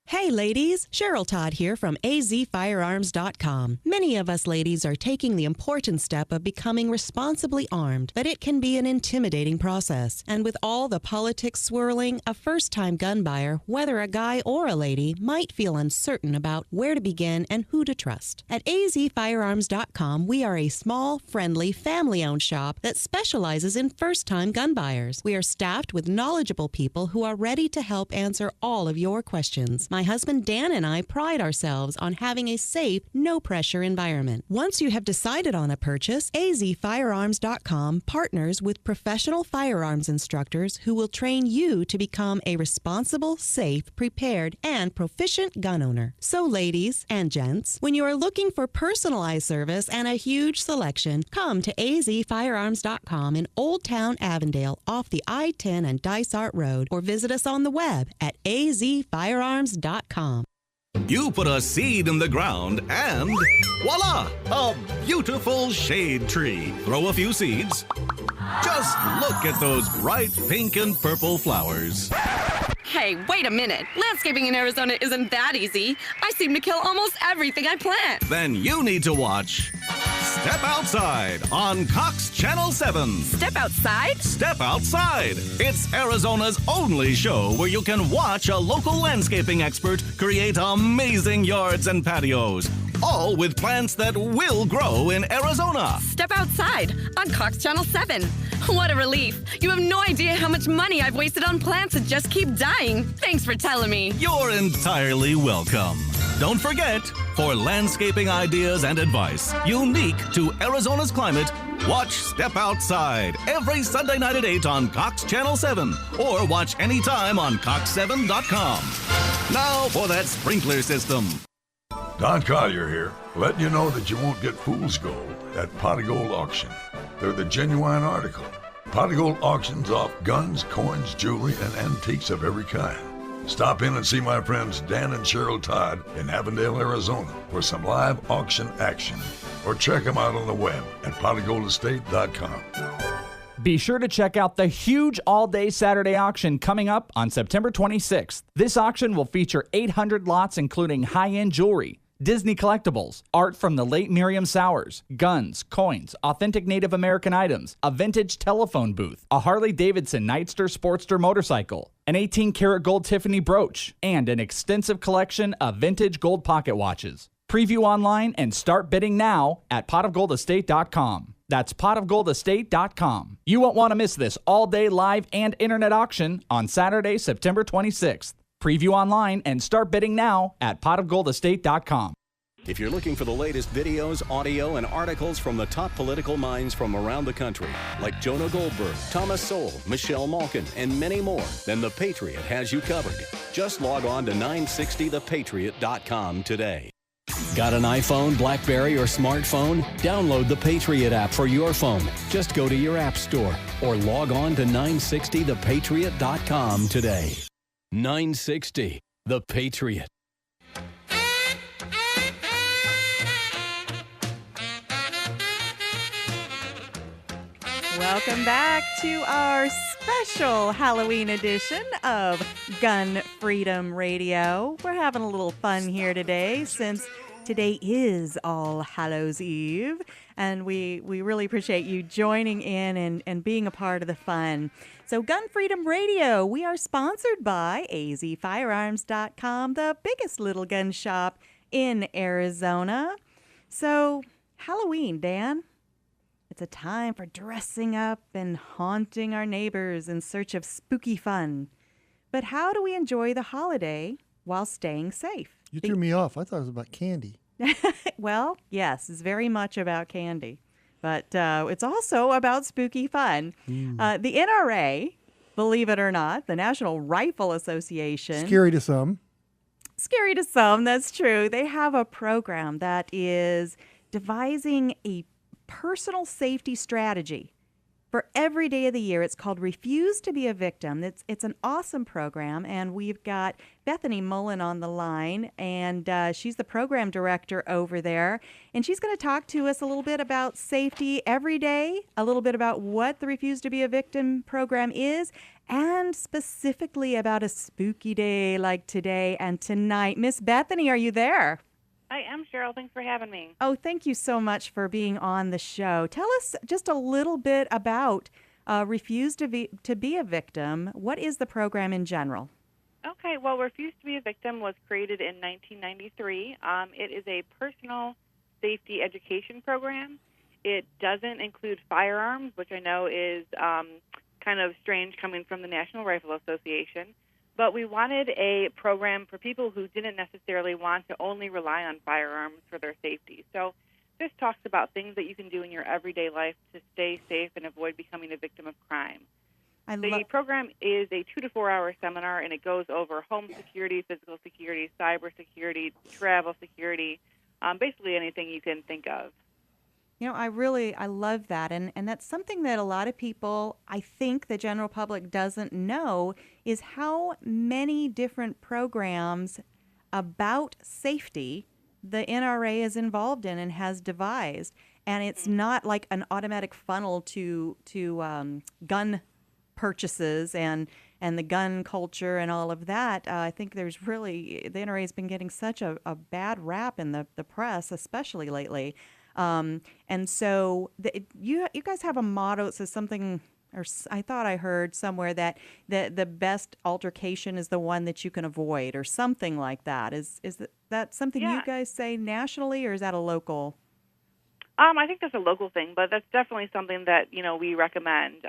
Hey ladies, Cheryl Todd here from azfirearms.com. Many of us ladies are taking the important step of becoming responsibly armed, but it can be an intimidating process. And with all the politics swirling, a first-time gun buyer, whether a guy or a lady, might feel uncertain about where to begin and who to trust. At azfirearms.com, we are a small, friendly, family-owned shop that specializes in first-time gun buyers. We are staffed with knowledgeable people who are ready to help answer all of your questions. My husband Dan and I pride ourselves on having a safe, no-pressure environment. Once you have decided on a purchase, azfirearms.com partners with professional firearms instructors who will train you to become a responsible, safe, prepared, and proficient gun owner. So ladies and gents, when you are looking for personalized service and a huge selection, come to azfirearms.com in Old Town Avondale off the I-10 and Dysart Road, or visit us on the web at azfirearms.com. You put a seed in the ground and voila, a beautiful shade tree. Throw a few seeds. Just look at those bright pink and purple flowers. Hey, wait a minute. Landscaping in Arizona isn't that easy. I seem to kill almost everything I plant. Then you need to watch Step Outside on Cox Channel 7. Step Outside? Step Outside. It's Arizona's only show where you can watch a local landscaping expert create amazing yards and patios, all with plants that will grow in Arizona. Step Outside on Cox Channel 7. What a relief. You have no idea how much money I've wasted on plants that just keep dying. Thanks for telling me. You're entirely welcome. Don't forget, for landscaping ideas and advice unique to Arizona's climate, watch Step Outside every Sunday night at 8 on Cox Channel 7, or watch anytime on cox7.com. Now for that sprinkler system. Don Collier here, letting you know that you won't get fool's gold at Pot of Gold Auction. They're the genuine article. Pot of Gold auctions off guns, coins, jewelry, and antiques of every kind. Stop in and see my friends Dan and Cheryl Todd in Avondale, Arizona for some live auction action. Or check them out on the web at potofgoldestate.com. Be sure to check out the huge all-day Saturday auction coming up on September 26th. This auction will feature 800 lots including high-end jewelry, Disney collectibles, art from the late Miriam Sowers, guns, coins, authentic Native American items, a vintage telephone booth, a Harley-Davidson Nightster Sportster motorcycle, an 18-karat gold Tiffany brooch, and an extensive collection of vintage gold pocket watches. Preview online and start bidding now at potofgoldestate.com. That's potofgoldestate.com. You won't want to miss this all-day live and internet auction on Saturday, September 26th. Preview online and start bidding now at potofgoldestate.com. If you're looking for the latest videos, audio, and articles from the top political minds from around the country, like Jonah Goldberg, Thomas Sowell, Michelle Malkin, and many more, then The Patriot has you covered. Just log on to 960thepatriot.com today. Got an iPhone, BlackBerry, or smartphone? Download the Patriot app for your phone. Just go to your app store or log on to 960thepatriot.com today. 960, The Patriot. Welcome back to our special Halloween edition of Gun Freedom Radio. We're having a little fun here today since today is All Hallows Eve, and we really appreciate you joining in and being a part of the fun. So Gun Freedom Radio, we are sponsored by azfirearms.com, the biggest little gun shop in Arizona. So Halloween, Dan, it's a time for dressing up and haunting our neighbors in search of spooky fun. But how do we enjoy the holiday while staying safe? You threw me off. I thought it was about candy. Well, yes, it's very much about candy. But it's also about spooky fun. The NRA, believe it or not, the National Rifle Association. Scary to some. Scary to some, that's true. They have a program that is devising a personal safety strategy for every day of the year. It's called Refuse to be a Victim. It's an awesome program, and we've got Bethany Mullen on the line, and she's the program director over there, and she's going to talk to us a little bit about safety every day, a little bit about what the Refuse to be a Victim program is, and specifically about a spooky day like today and tonight. Miss Bethany, are you there? I am, Cheryl. Thanks for having me. Oh, thank you so much for being on the show. Tell us just a little bit about Refuse to be a Victim. What is the program in general? Okay, well, Refuse to be a Victim was created in 1993. It is a personal safety education program. It doesn't include firearms, which I know is kind of strange coming from the National Rifle Association. But we wanted a program for people who didn't necessarily want to only rely on firearms for their safety. So this talks about things that you can do in your everyday life to stay safe and avoid becoming a victim of crime. The program is a 2 to 4 hour seminar, and it goes over home security, physical security, cyber security, travel security, basically anything you can think of. You know, I love that. And that's something that a lot of people, I think the general public doesn't know, is how many different programs about safety the NRA is involved in and has devised. And it's not like an automatic funnel to gun purchases and the gun culture and all of that. I think there's really, the NRA has been getting such a bad rap in the press, especially lately. And so you guys have a motto. It says something, or I thought I heard somewhere that the best altercation is the one that you can avoid, or something like that. Is that something you guys say nationally, or is that a local? I think that's a local thing, but that's definitely something that, we recommend.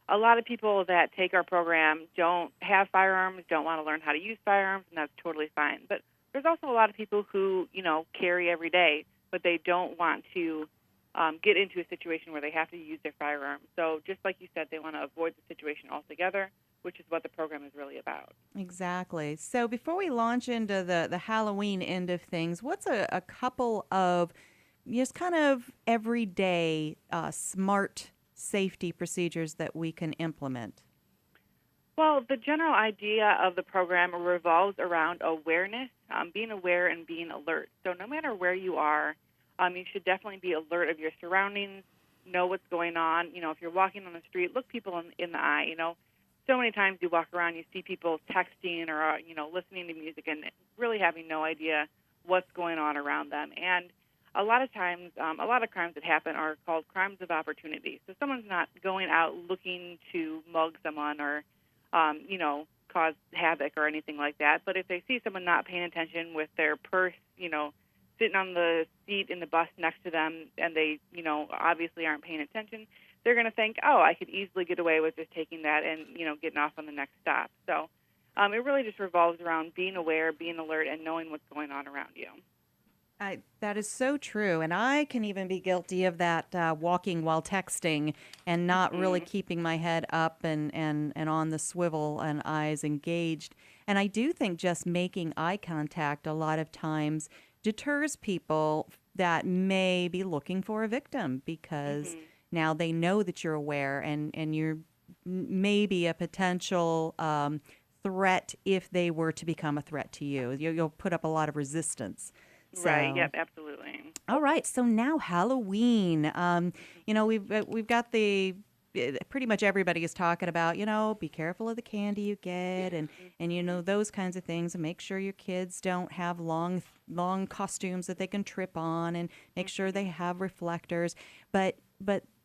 A lot of people that take our program don't have firearms, don't want to learn how to use firearms, and that's totally fine. But there's also a lot of people who, carry every day, but they don't want to get into a situation where they have to use their firearm. So just like you said, they want to avoid the situation altogether, which is what the program is really about. Exactly. So before we launch into the Halloween end of things, what's a couple of just kind of everyday smart safety procedures that we can implement? Well, the general idea of the program revolves around awareness, being aware and being alert. So no matter where you are, you should definitely be alert of your surroundings, know what's going on. If you're walking on the street, look people in the eye. So many times you walk around, you see people texting or, listening to music and really having no idea what's going on around them. And a lot of times, a lot of crimes that happen are called crimes of opportunity. So someone's not going out looking to mug someone or, cause havoc or anything like that. But if they see someone not paying attention with their purse, sitting on the seat in the bus next to them, and they, obviously aren't paying attention, they're going to think, oh, I could easily get away with just taking that and, getting off on the next stop. So it really just revolves around being aware, being alert, and knowing what's going on around you. That is so true. And I can even be guilty of that, walking while texting and not really keeping my head up and on the swivel and eyes engaged. And I do think just making eye contact a lot of times deters people that may be looking for a victim because now they know that you're aware and you're maybe a potential threat if they were to become a threat to you. You'll put up a lot of resistance. So. Right, yep, absolutely. All right, so now Halloween. We've got pretty much everybody is talking about, be careful of the candy you get and those kinds of things, and make sure your kids don't have long costumes that they can trip on, and make sure they have reflectors. But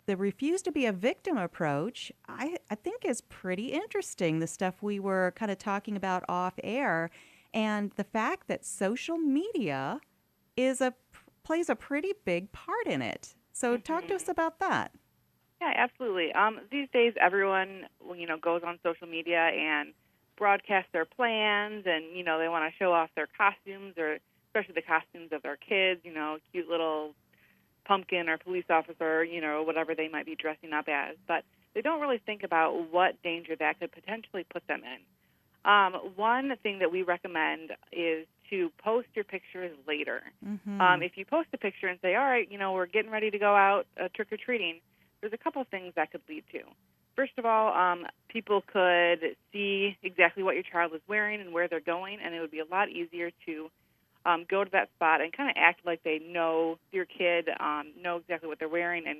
the refuse to be a victim approach, I think is pretty interesting, the stuff we were kind of talking about off air, and the fact that social media plays a pretty big part in it. So talk to us about that. Yeah, absolutely. These days, everyone, goes on social media and broadcasts their plans, and, they want to show off their costumes, or especially the costumes of their kids, cute little pumpkin or police officer, whatever they might be dressing up as. But they don't really think about what danger that could potentially put them in. One thing that we recommend is to post your pictures later. If you post a picture and say, all right, we're getting ready to go out trick-or-treating, there's a couple things that could lead to. First of all, people could see exactly what your child is wearing and where they're going, and it would be a lot easier to go to that spot and kind of act like they know your kid, know exactly what they're wearing, and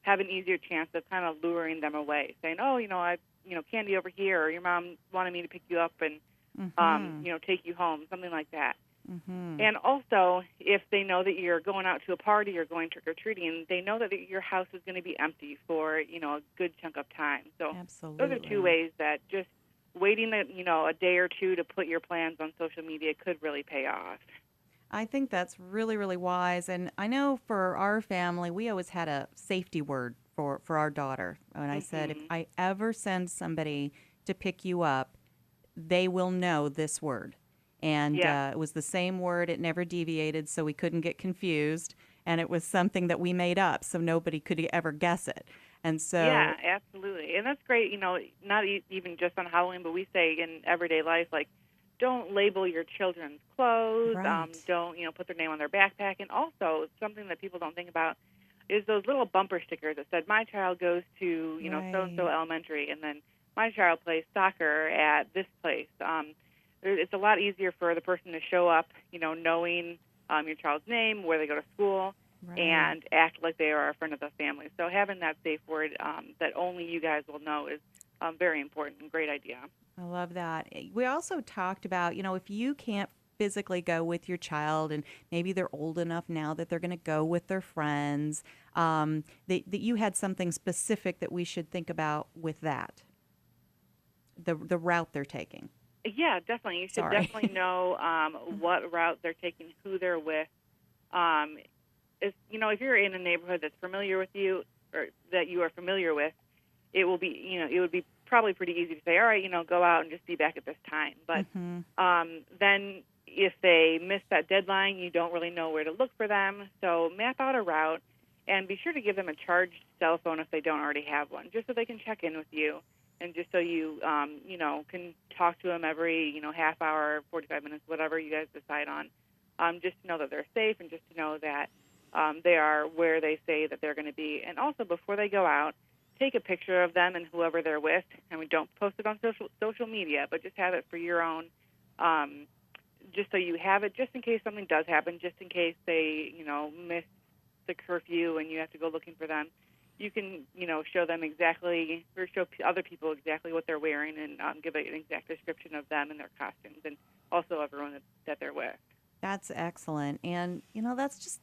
have an easier chance of kind of luring them away, saying, oh, candy over here, or your mom wanted me to pick you up and, take you home, something like that. And also, if they know that you're going out to a party or going trick-or-treating, they know that your house is going to be empty for, a good chunk of time. So those are two ways that just waiting, a day or two to put your plans on social media could really pay off. I think that's really, really wise. And I know for our family, we always had a safety word for our daughter. And I said, if I ever send somebody to pick you up, they will know this word. And it was the same word. It never deviated, so we couldn't get confused. And it was something that we made up, so nobody could ever guess it. And so yeah, absolutely. And that's great, not even just on Halloween, but we say in everyday life, like, don't label your children's clothes. Right. Don't, put their name on their backpack. And also, something that people don't think about is those little bumper stickers that said, my child goes to, so-and-so elementary, and then my child plays soccer at this place. It's a lot easier for the person to show up, knowing your child's name, where they go to school, and act like they are a friend of the family. So having that safe word that only you guys will know is very important and great idea. I love that. We also talked about, if you can't physically go with your child, and maybe they're old enough now that they're going to go with their friends, that you had something specific that we should think about with that, the route they're taking. Yeah, definitely. You should definitely know what route they're taking, who they're with. If you're in a neighborhood that's familiar with you, or that you are familiar with, it would be probably pretty easy to say, all right, go out and just be back at this time. But then if they miss that deadline, you don't really know where to look for them. So map out a route and be sure to give them a charged cell phone if they don't already have one, just so they can check in with you. And just so you, can talk to them every, half hour, 45 minutes, whatever you guys decide on, just to know that they're safe and just to know that they are where they say that they're going to be. And also, before they go out, take a picture of them and whoever they're with. And we don't post it on social media, but just have it for your own, just so you have it, just in case something does happen, just in case they, miss the curfew and you have to go looking for them. you can, show them exactly, or show other people exactly what they're wearing, and give an exact description of them and their costumes, and also everyone that they're with. That's excellent. And, that's just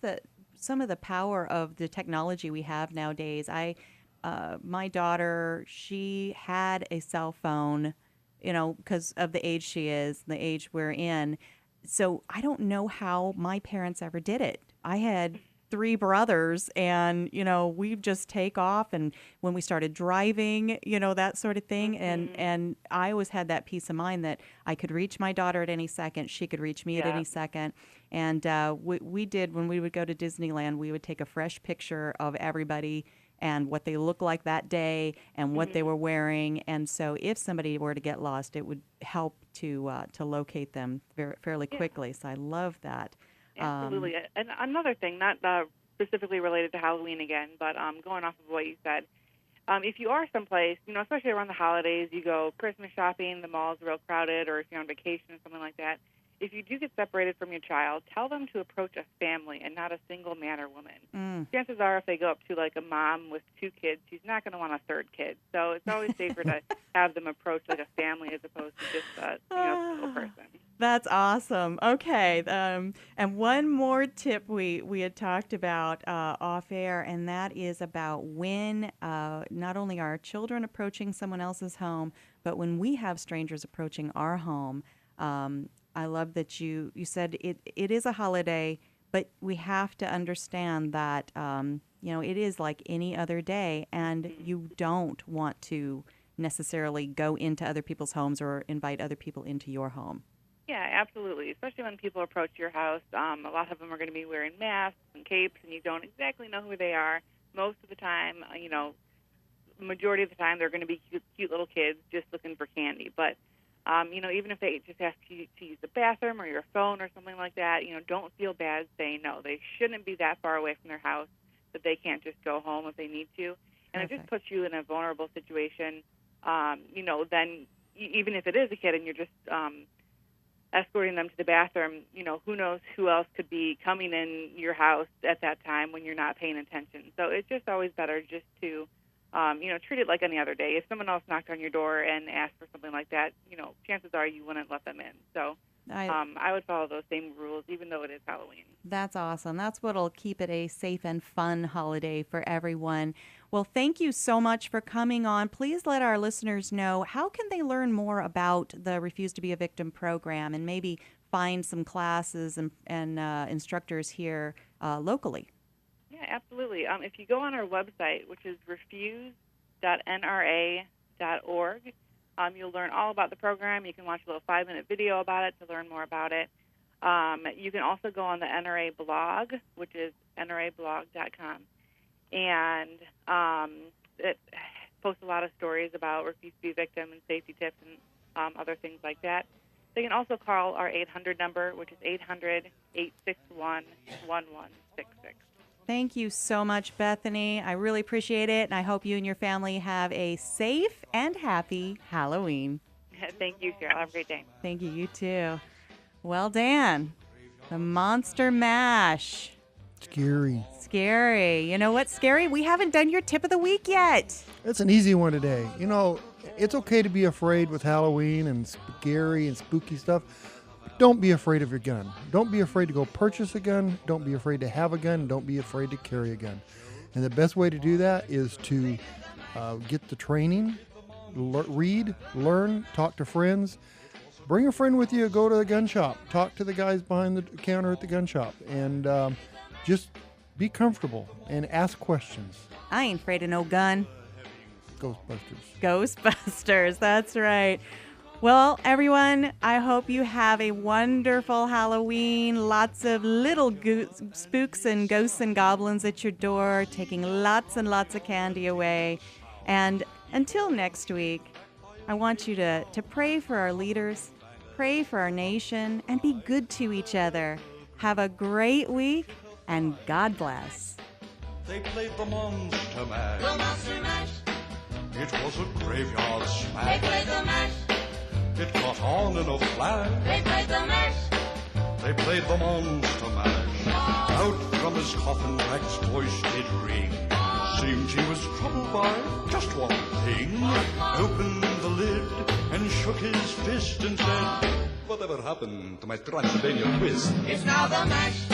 some of the power of the technology we have nowadays. My daughter, she had a cell phone, because of the age she is, the age we're in. So I don't know how my parents ever did it. I had 3 brothers, and we'd just take off, and when we started driving, that sort of thing, and I always had that peace of mind that I could reach my daughter at any second, she could reach me at any second. And we did, when we would go to Disneyland, we would take a fresh picture of everybody and what they looked like that day and what they were wearing, and so if somebody were to get lost, it would help to locate them fairly quickly. So I love that. Absolutely. And another thing, not specifically related to Halloween again, but going off of what you said, if you are someplace, especially around the holidays, you go Christmas shopping, the mall's real crowded, or if you're on vacation or something like that, if you do get separated from your child, tell them to approach a family and not a single man or woman. Chances are if they go up to like a mom with 2 kids, she's not going to want a 3rd kid. So it's always safer to have them approach like a family as opposed to just a single person. That's awesome. Okay. And one more tip we had talked about off air, and that is about when not only are our children approaching someone else's home, but when we have strangers approaching our home. I love that you said it is a holiday, but we have to understand that, it is like any other day, and you don't want to necessarily go into other people's homes or invite other people into your home. Yeah, absolutely, especially when people approach your house. A lot of them are going to be wearing masks and capes, and you don't exactly know who they are. Most of the time, majority of the time, they're going to be cute little kids just looking for candy, but even if they just ask you to use the bathroom or your phone or something like that, don't feel bad saying no. They shouldn't be that far away from their house that they can't just go home if they need to. And It just puts you in a vulnerable situation. Then even if it is a kid and you're just escorting them to the bathroom, who knows who else could be coming in your house at that time when you're not paying attention. So it's just always better just to treat it like any other day. If someone else knocked on your door and asked for something like that, chances are you wouldn't let them in. So I would follow those same rules, even though it is Halloween. That's awesome. That's what'll keep it a safe and fun holiday for everyone. Well, thank you so much for coming on. Please let our listeners know, how can they learn more about the Refuse to be a Victim program and maybe find some classes and instructors here locally? Yeah, absolutely. If you go on our website, which is refuse.nra.org, you'll learn all about the program. You can watch a little 5-minute video about it to learn more about it. You can also go on the NRA blog, which is nrablog.com, and it posts a lot of stories about refuse to be victim and safety tips and other things like that. They can also call our 800 number, which is 800-861-1166. Thank you so much, Bethany. I really appreciate it, and I hope you and your family have a safe and happy Halloween. Thank you, Cheryl. Have a great day. Thank you. You too. Well, Dan, the Monster Mash. Scary. You know what's scary? We haven't done your tip of the week yet. It's an easy one today. It's okay to be afraid with Halloween and scary and spooky stuff. Don't be afraid of your gun. Don't be afraid to go purchase a gun. Don't be afraid to have a gun. Don't be afraid to carry a gun. And the best way to do that is to get the training, read, learn, talk to friends. Bring a friend with you. Go to the gun shop. Talk to the guys behind the counter at the gun shop. And just be comfortable and ask questions. I ain't afraid of no gun. Ghostbusters, that's right. Well, everyone, I hope you have a wonderful Halloween. Lots of little spooks and ghosts and goblins at your door, taking lots and lots of candy away. And until next week, I want you to pray for our leaders, pray for our nation, and be good to each other. Have a great week, and God bless. They played the Monster Mash. The Monster Mash. It was a graveyard smash. They played the mash. It caught on in a flash. They played the mash. They played the Monster Mash. Out from his coffin Rex's voice did ring. Seemed he was troubled by just one thing. Opened the lid and shook his fist and said, whatever happened to my Transylvania twist? It's now the mash.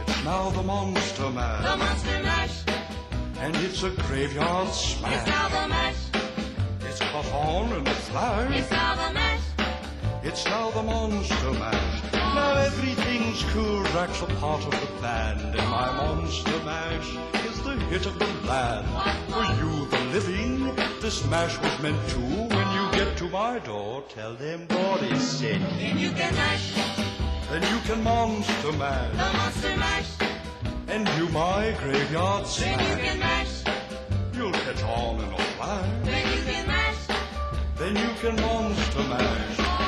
It's now the Monster Mash. The Monster Mash. And it's a graveyard smash. It's now the mash. It's caught on in a flash. It's now the mash. It's now the Monster Mash. Now everything's cool. Rack's a part of the band. And my Monster Mash is the hit of the land. For you, the living, this mash was meant to. When you get to my door, tell them what is said. Then you can mash. Then you can Monster Mash. The Monster Mash. And you my graveyard smash. Then you can mash. You'll catch on in a flash. Then you can mash. Then you can Monster Mash.